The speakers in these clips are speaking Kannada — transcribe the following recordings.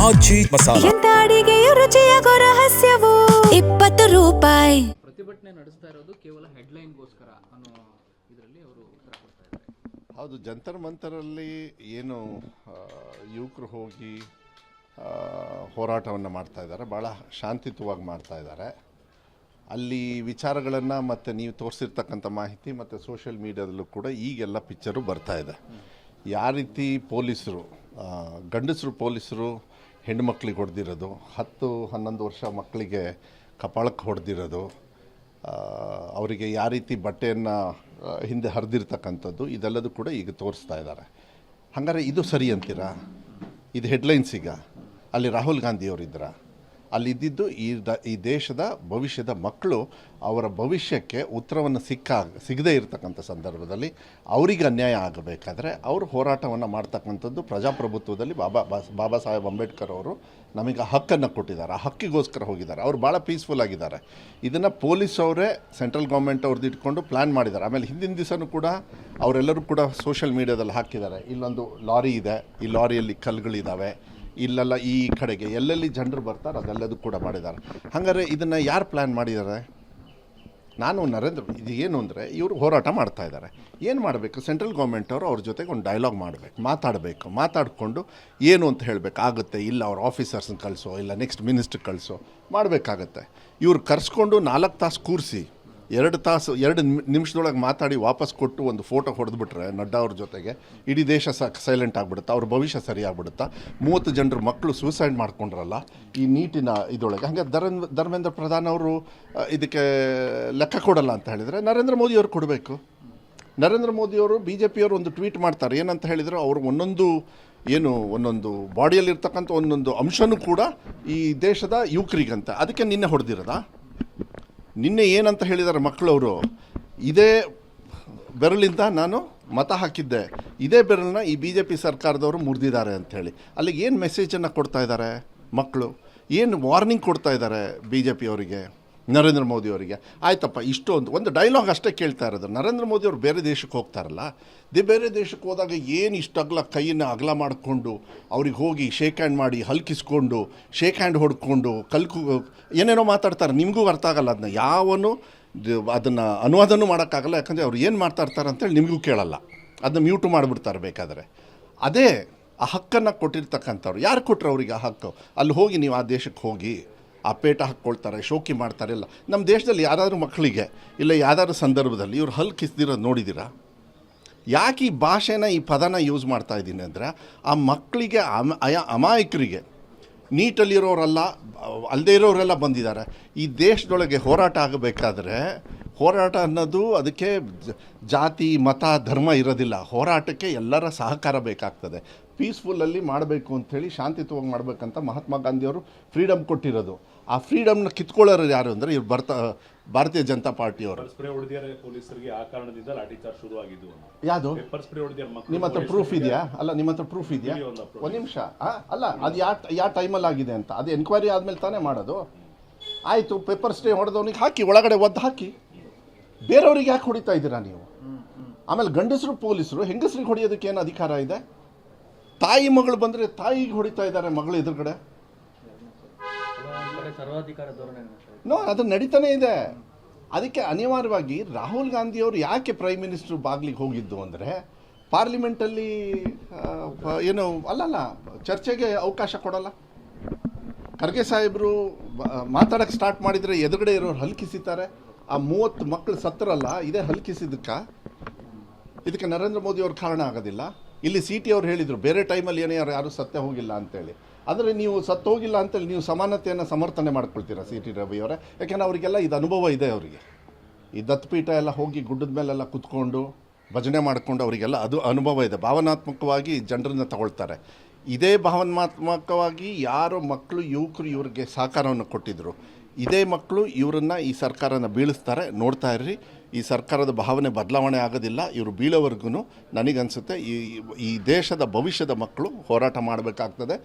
ಆಚಿ ಮಸಾಲ ಎಂತ ಅಡಿಗೆಯ ರುಚಿಯಾಗೋ ರಹಸ್ಯವು 20 ರೂಪಾಯಿ. ಪ್ರತಿಭಟನೆ ನಡೆಸ್ತಾ ಇರೋದು ಕೇವಲ ಹೆಡ್ಲೈನ್ಗೋಸ್ಕರ ಅನ್ನೋ ಇದರಲ್ಲಿ ಅವರು ಉತ್ತರ ಕೊಡ್ತಾ ಇದ್ದಾರೆ. ಹೌದು, ಜಂತರ್ ಮಂತರಲ್ಲಿ ಏನು ಯುವಕರು ಹೋಗಿ ಹೋರಾಟವನ್ನು ಮಾಡ್ತಾ ಇದ್ದಾರೆ, ಭಾಳ ಶಾಂತಿಯುತವಾಗಿ ಮಾಡ್ತಾ ಇದ್ದಾರೆ. ಅಲ್ಲಿ ವಿಚಾರಗಳನ್ನು ಮತ್ತು ನೀವು ತೋರಿಸಿರ್ತಕ್ಕಂಥ ಮಾಹಿತಿ ಮತ್ತು ಸೋಷಿಯಲ್ ಮೀಡಿಯಾದಲ್ಲೂ ಕೂಡ ಈಗೆಲ್ಲ ಪಿಕ್ಚರು ಬರ್ತಾ ಇದೆ. ಯಾವ ರೀತಿ ಪೊಲೀಸರು ಗಂಡಸರು ಪೊಲೀಸರು ಹೆಣ್ಣುಮಕ್ಳಿಗೆ ಹೊಡೆದಿರೋದು, 10-11 ವರ್ಷ ಮಕ್ಕಳಿಗೆ ಕಪಾಳಕ್ಕೆ ಹೊಡೆದಿರೋದು, ಅವರಿಗೆ ಯಾವ ರೀತಿ ಬಟ್ಟೆಯನ್ನು ಹಿಂದೆ ಹರಿದಿರ್ತಕ್ಕಂಥದ್ದು, ಇದೆಲ್ಲದೂ ಕೂಡ ಈಗ ತೋರಿಸ್ತಾ ಇದ್ದಾರೆ. ಹಾಗಾದ್ರೆ ಇದು ಸರಿ ಅಂತೀರಾ? ಇದು ಹೆಡ್ಲೈನ್ಸ್. ಅಲ್ಲಿ ರಾಹುಲ್ ಗಾಂಧಿಯವರಿದ್ರ, ಅಲ್ಲಿದ್ದಿದ್ದು ಈ ದೇಶದ ಭವಿಷ್ಯದ ಮಕ್ಕಳು, ಅವರ ಭವಿಷ್ಯಕ್ಕೆ ಉತ್ತರವನ್ನು ಸಿಗದೇ ಇರತಕ್ಕಂಥ ಸಂದರ್ಭದಲ್ಲಿ ಅವರಿಗೆ ಅನ್ಯಾಯ ಆಗಬೇಕಾದ್ರೆ ಅವರು ಹೋರಾಟವನ್ನು ಮಾಡ್ತಕ್ಕಂಥದ್ದು ಪ್ರಜಾಪ್ರಭುತ್ವದಲ್ಲಿ ಬಾಬಾ ಸಾಹೇಬ್ ಅಂಬೇಡ್ಕರ್ ಅವರು ನಮಗೆ ಹಕ್ಕನ್ನು ಕೊಟ್ಟಿದ್ದಾರೆ. ಆ ಹಕ್ಕಿಗೋಸ್ಕರ ಹೋಗಿದ್ದಾರೆ. ಅವರು ಭಾಳ ಪೀಸ್ಫುಲ್ ಆಗಿದ್ದಾರೆ. ಇದನ್ನು ಪೊಲೀಸ್ ಅವರೇ ಸೆಂಟ್ರಲ್ ಗೌರ್ಮೆಂಟ್ ಅವ್ರದ್ದು ಇಟ್ಕೊಂಡು ಪ್ಲ್ಯಾನ್ ಮಾಡಿದ್ದಾರೆ. ಆಮೇಲೆ ಹಿಂದಿನ ದಿವಸನೂ ಕೂಡ ಅವರೆಲ್ಲರೂ ಕೂಡ ಸೋಷಿಯಲ್ ಮೀಡಿಯಾದಲ್ಲಿ ಹಾಕಿದ್ದಾರೆ, ಇಲ್ಲೊಂದು ಲಾರಿ ಇದೆ, ಈ ಲಾರಿಯಲ್ಲಿ ಕಲ್ಲುಗಳಿದ್ದಾವೆ, ಇಲ್ಲೆಲ್ಲ ಈ ಕಡೆಗೆ ಎಲ್ಲೆಲ್ಲಿ ಜನರು ಬರ್ತಾರೆ ಅದೆಲ್ಲದೂ ಕೂಡ ಮಾಡಿದ್ದಾರೆ. ಹಾಗಾದರೆ ಇದನ್ನು ಯಾರು ಪ್ಲ್ಯಾನ್ ಮಾಡಿದ್ದಾರೆ? ಇದು ಏನು ಅಂದರೆ ಇವರು ಹೋರಾಟ ಮಾಡ್ತಾ ಇದ್ದಾರೆ. ಏನು ಮಾಡಬೇಕು? ಸೆಂಟ್ರಲ್ ಗೌರ್ಮೆಂಟ್ ಅವರು ಅವ್ರ ಜೊತೆಗೆ ಒಂದು ಡೈಲಾಗ್ ಮಾಡಬೇಕು, ಮಾತಾಡಿಕೊಂಡು ಏನು ಅಂತ ಹೇಳಬೇಕು. ಆಗುತ್ತೆ, ಇಲ್ಲ ಅವ್ರ ಆಫೀಸರ್ಸ್ನ ಕಳಿಸೋ, ಇಲ್ಲ ನೆಕ್ಸ್ಟ್ ಮಿನಿಸ್ಟ್ರ್ ಕಳಿಸೋ ಮಾಡಬೇಕಾಗತ್ತೆ. ಇವ್ರು ಕರೆಸ್ಕೊಂಡು 4 ತಾಸು ಕೂರಿಸಿ 2 ನಿಮಿಷದೊಳಗೆ ಮಾತಾಡಿ ವಾಪಸ್ ಕೊಟ್ಟು ಒಂದು ಫೋಟೋ ಹೊಡೆದ್ಬಿಟ್ರೆ ನಡ್ಡಾ ಅವ್ರ ಜೊತೆಗೆ ಇಡೀ ದೇಶ ಸೈಲೆಂಟ್ ಆಗಿಬಿಡುತ್ತಾ, ಅವ್ರ ಭವಿಷ್ಯ ಸರಿಯಾಗ್ಬಿಡುತ್ತಾ. 30 ಜನರು ಮಕ್ಕಳು ಸೂಸೈಡ್ ಮಾಡ್ಕೊಂಡ್ರಲ್ಲ ಈ ನೀಟಿನ ಇದೊಳಗೆ. ಹಾಗೆ ಧರ್ಮೇಂದ್ರ ಪ್ರಧಾನ್ ಅವರು ಇದಕ್ಕೆ ಲೆಕ್ಕ ಕೊಡಲ್ಲ ಅಂತ ಹೇಳಿದರೆ ನರೇಂದ್ರ ಮೋದಿಯವರು ಕೊಡಬೇಕು. ನರೇಂದ್ರ ಮೋದಿಯವರು BJPಯವರು ಒಂದು ಟ್ವೀಟ್ ಮಾಡ್ತಾರೆ, ಏನಂತ ಹೇಳಿದರೆ ಅವರು ಒಂದೊಂದು ಬಾಡಿಯಲ್ಲಿರ್ತಕ್ಕಂಥ ಒಂದೊಂದು ಅಂಶನೂ ಕೂಡ ಈ ದೇಶದ ಯುವಕರಿಗಂತ. ಅದಕ್ಕೆ ನಿನ್ನೆ ಹೊಡೆದಿರೋದಾ? ನಿನ್ನೆ ಏನಂತ ಹೇಳಿದ್ದಾರೆ ಮಕ್ಕಳವರು, ಇದೇ ಬೆರಳಿಂದ ನಾನು ಮತ ಹಾಕಿದ್ದೆ, ಇದೇ ಬೆರಳನ್ನ ಈ BJP ಸರ್ಕಾರದವರು ಮುರಿದಿದ್ದಾರೆ ಅಂಥೇಳಿ. ಅಲ್ಲಿಗೆ ಏನು ಮೆಸೇಜನ್ನು ಕೊಡ್ತಾ ಇದ್ದಾರೆ ಮಕ್ಕಳು? ಏನು ವಾರ್ನಿಂಗ್ ಕೊಡ್ತಾ ಇದ್ದಾರೆ BJPಯವರಿಗೆ, ನರೇಂದ್ರ ಮೋದಿಯವರಿಗೆ? ಆಯ್ತಪ್ಪ, ಒಂದು ಡೈಲಾಗ್ ಅಷ್ಟೇ ಕೇಳ್ತಾ ಇರೋದು. ನರೇಂದ್ರ ಮೋದಿಯವರು ಬೇರೆ ದೇಶಕ್ಕೆ ಹೋಗ್ತಾರಲ್ಲ, ಬೇರೆ ದೇಶಕ್ಕೆ ಹೋದಾಗ ಏನು ಇಷ್ಟಗಲ ಕೈಯನ್ನು ಅಗಲ ಮಾಡಿಕೊಂಡು ಅವ್ರಿಗೆ ಹೋಗಿ ಶೇಕ್ ಹ್ಯಾಂಡ್ ಮಾಡಿ ಹಲ್ಕಿಸ್ಕೊಂಡು ಶೇಕ್ ಹ್ಯಾಂಡ್ ಹೊಡ್ಕೊಂಡು ಏನೇನೋ ಮಾತಾಡ್ತಾರೆ. ನಿಮಗೂ ಅರ್ಥ ಆಗಲ್ಲ, ಅದನ್ನು ಅನುವಾದನೂ ಮಾಡೋಕ್ಕಾಗಲ್ಲ. ಯಾಕಂದರೆ ಅವ್ರು ಏನು ಮಾಡ್ತಾ ಇರ್ತಾರೆ ಅಂತೇಳಿ ನಿಮಗೂ ಕೇಳಲ್ಲ, ಅದನ್ನ ಮ್ಯೂಟು ಮಾಡಿಬಿಡ್ತಾರೆ ಬೇಕಾದರೆ. ಅದೇ ಆ ಹಕ್ಕನ್ನು ಕೊಟ್ಟಿರ್ತಕ್ಕಂಥವ್ರು ಯಾರು ಕೊಟ್ಟರು ಅವರಿಗೆ ಆ ಹಕ್ಕು? ಅಲ್ಲಿ ಹೋಗಿ ನೀವು ಆ ದೇಶಕ್ಕೆ ಹೋಗಿ ಆ ಪೇಟ ಹಾಕ್ಕೊಳ್ತಾರೆ, ಶೋಕಿ ಮಾಡ್ತಾರೆ. ಇಲ್ಲ, ನಮ್ಮ ದೇಶದಲ್ಲಿ ಯಾರಾದರೂ ಮಕ್ಕಳಿಗೆ ಇಲ್ಲ ಯಾವ್ದಾದ್ರು ಸಂದರ್ಭದಲ್ಲಿ ಇವ್ರು ಹಲ್ಲು ಕಿಸ್ದಿರೋದು ನೋಡಿದ್ದೀರಾ? ಯಾಕೆ ಈ ಭಾಷೆನ ಈ ಪದನ ಯೂಸ್ ಮಾಡ್ತಾ ಇದ್ದೀನಿ ಅಂದರೆ, ಆ ಮಕ್ಕಳಿಗೆ ಅಮಾಯಕರಿಗೆ, ನೀಟಲ್ಲಿರೋರೆಲ್ಲ ಅಲ್ಲದೇ ಇರೋರೆಲ್ಲ ಬಂದಿದ್ದಾರೆ. ಈ ದೇಶದೊಳಗೆ ಹೋರಾಟ ಆಗಬೇಕಾದ್ರೆ ಹೋರಾಟ ಅನ್ನೋದು ಅದಕ್ಕೆ ಜಾತಿ ಮತ ಧರ್ಮ ಇರೋದಿಲ್ಲ. ಹೋರಾಟಕ್ಕೆ ಎಲ್ಲರ ಸಹಕಾರ ಬೇಕಾಗ್ತದೆ. ಪೀಸ್ಫುಲ್ಲಲ್ಲಿ ಮಾಡಬೇಕು ಅಂಥೇಳಿ, ಶಾಂತಿಯುತವಾಗಿ ಮಾಡಬೇಕಂತ ಮಹಾತ್ಮ ಗಾಂಧಿಯವರು ಫ್ರೀಡಮ್ ಕೊಟ್ಟಿರೋದು. ಆ ಫ್ರೀಡಮ್ನ ಕಿತ್ಕೊಳ್ಳೋರು ಯಾರು ಅಂದರೆ ಇವ್ರು ಭಾರತೀಯ ಜನತಾ ಪಾರ್ಟಿಯವರು. ಯಾವುದು ನಿಮ್ಮ ಹತ್ರ ಪ್ರೂಫ್ ಇದೆಯಾ? ಅಲ್ಲ, ನಿಮ್ಮ ಹತ್ರ ಪ್ರೂಫ್ ಇದೆಯಾ? ಒಂದು ನಿಮಿಷ. ಅಲ್ಲ, ಅದು ಯಾವ ಟೈಮಲ್ಲಿ ಆಗಿದೆ ಅಂತ ಅದು ಎನ್ಕ್ವೈರಿ ಆದಮೇಲೆ ತಾನೇ ಮಾಡೋದು. ಆಯಿತು, ಪೆಪ್ಪರ್ ಸ್ಪ್ರೇ ಹೊಡೆದವನಿಗೆ ಹಾಕಿ, ಒಳಗಡೆ ಒದ್ದು ಹಾಕಿ. ಬೇರೆಯವ್ರಿಗೆ ಯಾಕೆ ಹೊಡಿತಾ ಇದ್ದೀರಾ ನೀವು? ಆಮೇಲೆ ಗಂಡಸರು ಪೊಲೀಸರು ಹೆಂಗಸರಿಗೆ ಹೊಡೆಯೋದಕ್ಕೆ ಏನು ಅಧಿಕಾರ ಇದೆ? ತಾಯಿ ಮಗಳು ಬಂದರೆ ತಾಯಿಗೆ ಹೊಡಿತಾ ಇದ್ದಾರೆ ಮಗಳು ಎದುರುಗಡೆ. ಅದು ನಡೀತಾನೆ ಇದೆ. ಅದಕ್ಕೆ ಅನಿವಾರ್ಯವಾಗಿ ರಾಹುಲ್ ಗಾಂಧಿಯವರು ಯಾಕೆ ಪ್ರೈಮ್ ಮಿನಿಸ್ಟರ್ ಬಾಗ್ಲಿಗೆ ಹೋಗಿದ್ದು ಅಂದರೆ, ಪಾರ್ಲಿಮೆಂಟಲ್ಲಿ ಅಲ್ಲಲ್ಲ ಚರ್ಚೆಗೆ ಅವಕಾಶ ಕೊಡಲ್ಲ. ಖರ್ಗೆ ಸಾಹೇಬರು ಮಾತಾಡೋಕ್ಕೆ ಸ್ಟಾರ್ಟ್ ಮಾಡಿದರೆ ಎದುರುಗಡೆ ಇರೋರು ಹಲ್ಕಿಸಿತಾರೆ. ಆ 30 ಮಕ್ಕಳು ಸತ್ತರಲ್ಲ, ಇದೇ ಇದಕ್ಕೆ ನರೇಂದ್ರ ಮೋದಿ ಅವ್ರ ಕಾರಣ ಆಗೋದಿಲ್ಲ. ಇಲ್ಲಿ CT ಅವ್ರು ಹೇಳಿದರು ಬೇರೆ ಟೈಮಲ್ಲಿ ಯಾರು ಸತ್ತೇ ಹೋಗಿಲ್ಲ ಅಂತೇಳಿ. ಆದರೆ ನೀವು ಸತ್ತು ಹೋಗಿಲ್ಲ ಅಂತೇಳಿ ನೀವು ಸಮಾನತೆಯನ್ನು ಸಮರ್ಥನೆ ಮಾಡ್ಕೊಳ್ತೀರಾ CT ರವಿಯವರೇ? ಯಾಕೆಂದರೆ ಅವರಿಗೆಲ್ಲ ಇದು ಅನುಭವ ಇದೆ. ಅವರಿಗೆ ಈ ದತ್ತಪೀಠ ಎಲ್ಲ ಹೋಗಿ ಗುಡ್ಡದ ಮೇಲೆಲ್ಲ ಕುತ್ಕೊಂಡು ಭಜನೆ ಮಾಡಿಕೊಂಡು ಅವರಿಗೆಲ್ಲ ಅದು ಅನುಭವ ಇದೆ. ಭಾವನಾತ್ಮಕವಾಗಿ ಜನರನ್ನ ತಗೊಳ್ತಾರೆ. ಇದೇ ಭಾವನಾತ್ಮಕವಾಗಿ ಯಾರೋ ಮಕ್ಕಳು ಯುವಕರು ಇವ್ರಿಗೆ ಸಹಕಾರವನ್ನು ಕೊಟ್ಟಿದ್ದರು, ಇದೇ ಮಕ್ಕಳು ಇವರನ್ನು ಈ ಸರ್ಕಾರನ ಬೀಳಿಸ್ತಾರೆ. ನೋಡ್ತಾ ಇರ್ರಿ, ಈ ಸರ್ಕಾರದ ಭಾವನೆ ಬದಲಾವಣೆ ಆಗೋದಿಲ್ಲ. ಇವರು ಬೀಳೋವರೆಗೂ ನನಗನ್ಸುತ್ತೆ ಈ ದೇಶದ ಭವಿಷ್ಯದ ಮಕ್ಕಳು ಹೋರಾಟ ಮಾಡಬೇಕಾಗ್ತದೆ.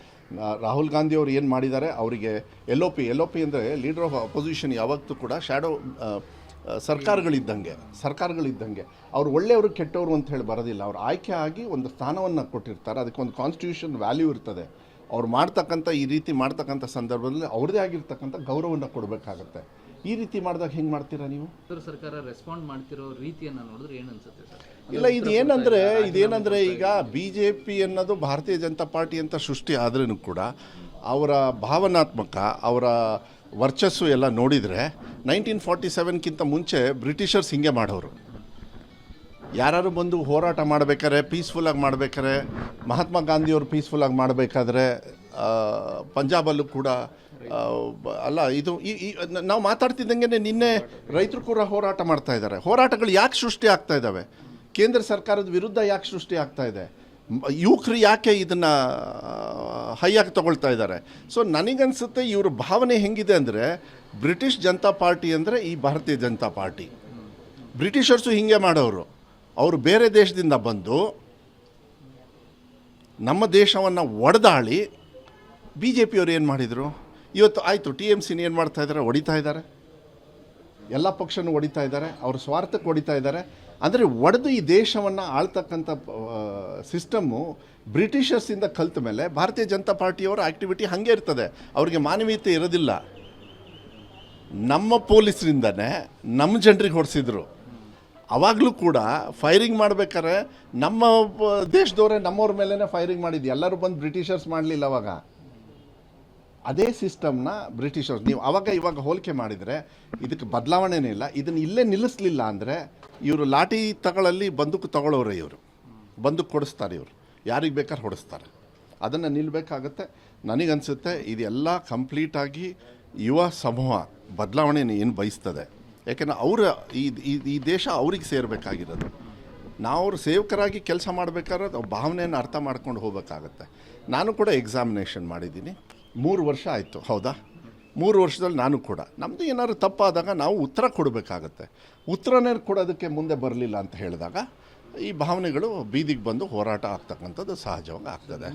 ರಾಹುಲ್ ಗಾಂಧಿಯವರು ಏನು ಮಾಡಿದ್ದಾರೆ, ಅವರಿಗೆ LOP ಅಂದರೆ ಲೀಡರ್ ಆಫ್ ಅಪೋಸಿಷನ್ ಯಾವತ್ತೂ ಕೂಡ ಶ್ಯಾಡೋ ಸರ್ಕಾರಗಳಿದ್ದಂಗೆ ಅವ್ರು ಒಳ್ಳೆಯವರು ಕೆಟ್ಟವರು ಅಂತ ಹೇಳಿ ಬರೋದಿಲ್ಲ. ಅವ್ರು ಆಯ್ಕೆ ಆಗಿ ಒಂದು ಸ್ಥಾನವನ್ನು ಕೊಟ್ಟಿರ್ತಾರೆ. ಅದಕ್ಕೆ ಒಂದು ಕಾನ್ಸ್ಟಿಟ್ಯೂಷನ್ ವ್ಯಾಲ್ಯೂ ಇರ್ತದೆ. ಅವ್ರು ಮಾಡ್ತಕ್ಕಂಥ ಈ ರೀತಿ ಮಾಡ್ತಕ್ಕಂಥ ಸಂದರ್ಭದಲ್ಲಿ ಅವ್ರದ್ದೇ ಆಗಿರ್ತಕ್ಕಂಥ ಗೌರವವನ್ನು ಕೊಡಬೇಕಾಗತ್ತೆ. ಈ ರೀತಿ ಮಾಡಿದಾಗ ಹೆಂಗೆ ಮಾಡ್ತೀರಾ ನೀವು? ಕೇಂದ್ರ ಸರ್ಕಾರ ರೆಸ್ಪಾಂಡ್ ಮಾಡ್ತಿರೋ ರೀತಿಯನ್ನು ನೋಡಿದ್ರೆ ಏನು ಅನ್ಸುತ್ತೆ ಸರ್? ಇಲ್ಲ, ಇದೇನಂದರೆ ಈಗ BJP ಅನ್ನೋದು ಭಾರತೀಯ ಜನತಾ ಪಾರ್ಟಿ ಅಂತ ಸೃಷ್ಟಿ ಆದ್ರೂ ಕೂಡ ಅವರ ಭಾವನಾತ್ಮಕ ಅವರ ವರ್ಚಸ್ಸು ಎಲ್ಲ ನೋಡಿದರೆ 1947ಕ್ಕಿಂತ ಮುಂಚೆ ಬ್ರಿಟಿಷರ್ಸ್ ಹಿಂಗೆ ಮಾಡೋರು. ಯಾರು ಬಂದು ಹೋರಾಟ ಮಾಡಬೇಕಾದ್ರೆ ಪೀಸ್ಫುಲ್ಲಾಗಿ ಮಾಡಬೇಕಾದ್ರೆ, ಮಹಾತ್ಮ ಗಾಂಧಿಯವರು ಪೀಸ್ಫುಲ್ಲಾಗಿ ಮಾಡಬೇಕಾದ್ರೆ ಪಂಜಾಬಲ್ಲೂ ಕೂಡ ಅಲ್ಲ ಇದು ನಾವು ಮಾತಾಡ್ತಿದ್ದಂಗೆ ನಿನ್ನೆ ರೈತರು ಕೂಡ ಹೋರಾಟ ಮಾಡ್ತಾ ಇದ್ದಾರೆ. ಹೋರಾಟಗಳು ಯಾಕೆ ಸೃಷ್ಟಿ ಆಗ್ತಾ ಇದ್ದಾವೆ? ಕೇಂದ್ರ ಸರ್ಕಾರದ ವಿರುದ್ಧ ಯಾಕೆ ಸೃಷ್ಟಿ ಆಗ್ತಾ ಇದೆ? ಯುವಕರು ಯಾಕೆ ಇದನ್ನು ಹೈಯಾಗಿ ತಗೊಳ್ತಾ ಇದ್ದಾರೆ? ಸೊ ನನಗನ್ಸುತ್ತೆ ಇವ್ರ ಭಾವನೆ ಹೆಂಗಿದೆ ಅಂದರೆ, ಬ್ರಿಟಿಷ್ ಜನತಾ ಪಾರ್ಟಿ ಅಂದರೆ ಈ ಭಾರತೀಯ ಜನತಾ ಪಾರ್ಟಿ. ಬ್ರಿಟಿಷರ್ಸು ಹಿಂಗೆ ಮಾಡೋರು. ಅವರು ಬೇರೆ ದೇಶದಿಂದ ಬಂದು ನಮ್ಮ ದೇಶವನ್ನು ಒಡೆದಾಳಿ BJP ಅವರು ಏನು ಮಾಡಿದರು? ಇವತ್ತು ಆಯಿತು, TMCನ ಏನು ಮಾಡ್ತಾ ಇದ್ದಾರೆ? ಹೊಡಿತಾ ಇದ್ದಾರೆ, ಎಲ್ಲ ಪಕ್ಷನೂ ಹೊಡಿತಾ ಇದ್ದಾರೆ, ಅವ್ರ ಸ್ವಾರ್ಥಕ್ಕೆ ಹೊಡಿತಾ ಇದ್ದಾರೆ. ಅಂದರೆ ಒಡೆದು ಈ ದೇಶವನ್ನು ಆಳ್ತಕ್ಕಂಥ ಸಿಸ್ಟಮ್ಮು ಬ್ರಿಟಿಷರ್ಸಿಂದ ಕಲಿತ ಮೇಲೆ ಭಾರತೀಯ ಜನತಾ ಪಾರ್ಟಿಯವರ ಆ್ಯಕ್ಟಿವಿಟಿ ಹಾಗೆ ಇರ್ತದೆ. ಅವ್ರಿಗೆ ಮಾನವೀಯತೆ ಇರೋದಿಲ್ಲ. ನಮ್ಮ ಪೊಲೀಸರಿಂದನೇ ನಮ್ಮ ಜನರಿಗೆ ಹೊಡೆಸಿದ್ರು. ಆವಾಗಲೂ ಕೂಡ ಫೈರಿಂಗ್ ಮಾಡ್ಬೇಕಾದ್ರೆ ನಮ್ಮ ದೇಶದವರೇ ನಮ್ಮವ್ರ ಮೇಲೇ ಫೈರಿಂಗ್ ಮಾಡಿದ್ದು. ಎಲ್ಲರೂ ಬಂದು ಬ್ರಿಟಿಷರ್ಸ್ ಮಾಡಲಿಲ್ಲ. ಅವಾಗ ಅದೇ ಸಿಸ್ಟಮ್ನ ಬ್ರಿಟಿಷರ್ಸ್ ನೀವು ಇವಾಗ ಹೋಲಿಕೆ ಮಾಡಿದರೆ ಇದಕ್ಕೆ ಬದಲಾವಣೆನೇ ಇಲ್ಲ. ಇದನ್ನು ಇಲ್ಲೇ ನಿಲ್ಲಿಸಲಿಲ್ಲ ಅಂದರೆ ಇವರು ಲಾಠಿ ತಗೊಳ್ಳಲ್ಲಿ ಬಂದೂಕು ತಗೊಳ್ಳೋರೆ. ಇವರು ಬಂದೂಕು ಕೊಡಿಸ್ತಾರೆ, ಇವರು ಯಾರಿಗೆ ಬೇಕಾದ್ರೆ ಹೊಡಿಸ್ತಾರೆ. ಅದನ್ನು ನಿಲ್ಲಬೇಕಾಗತ್ತೆ. ನನಗನ್ಸುತ್ತೆ ಇದೆಲ್ಲ ಕಂಪ್ಲೀಟಾಗಿ ಯುವ ಸಮೂಹ ಬದಲಾವಣೆ ಏನು ಬಯಸ್ತದೆ. ಯಾಕೆಂದರೆ ಅವರ ಈ ದೇಶ ಅವ್ರಿಗೆ ಸೇರಬೇಕಾಗಿರೋದು. ನಾವು ಅವ್ರ ಸೇವಕರಾಗಿ ಕೆಲಸ ಮಾಡಬೇಕಾದ್ರೆ ಭಾವನೆಯನ್ನು ಅರ್ಥ ಮಾಡ್ಕೊಂಡು ಹೋಗಬೇಕಾಗತ್ತೆ. ನಾನು ಕೂಡ ಎಕ್ಸಾಮಿನೇಷನ್ ಮಾಡಿದ್ದೀನಿ, 3 ವರ್ಷ ಆಯಿತು. ಹೌದಾ? 3 ವರ್ಷದಲ್ಲಿ ನಾನು ಕೂಡ ನಮ್ಮದು ಏನಾದ್ರು ತಪ್ಪಾದಾಗ ನಾವು ಉತ್ತರ ಕೊಡಬೇಕಾಗತ್ತೆ. ಉತ್ತರನೇ ಕೊಡೋದಕ್ಕೆ ಮುಂದೆ ಬರಲಿಲ್ಲ ಅಂತ ಹೇಳಿದಾಗ ಈ ಭಾವನೆಗಳು ಬೀದಿಗೆ ಬಂದು ಹೋರಾಟ ಆಗ್ತಕ್ಕಂಥದ್ದು ಸಹಜವಾಗಿ ಆಗ್ತದೆ.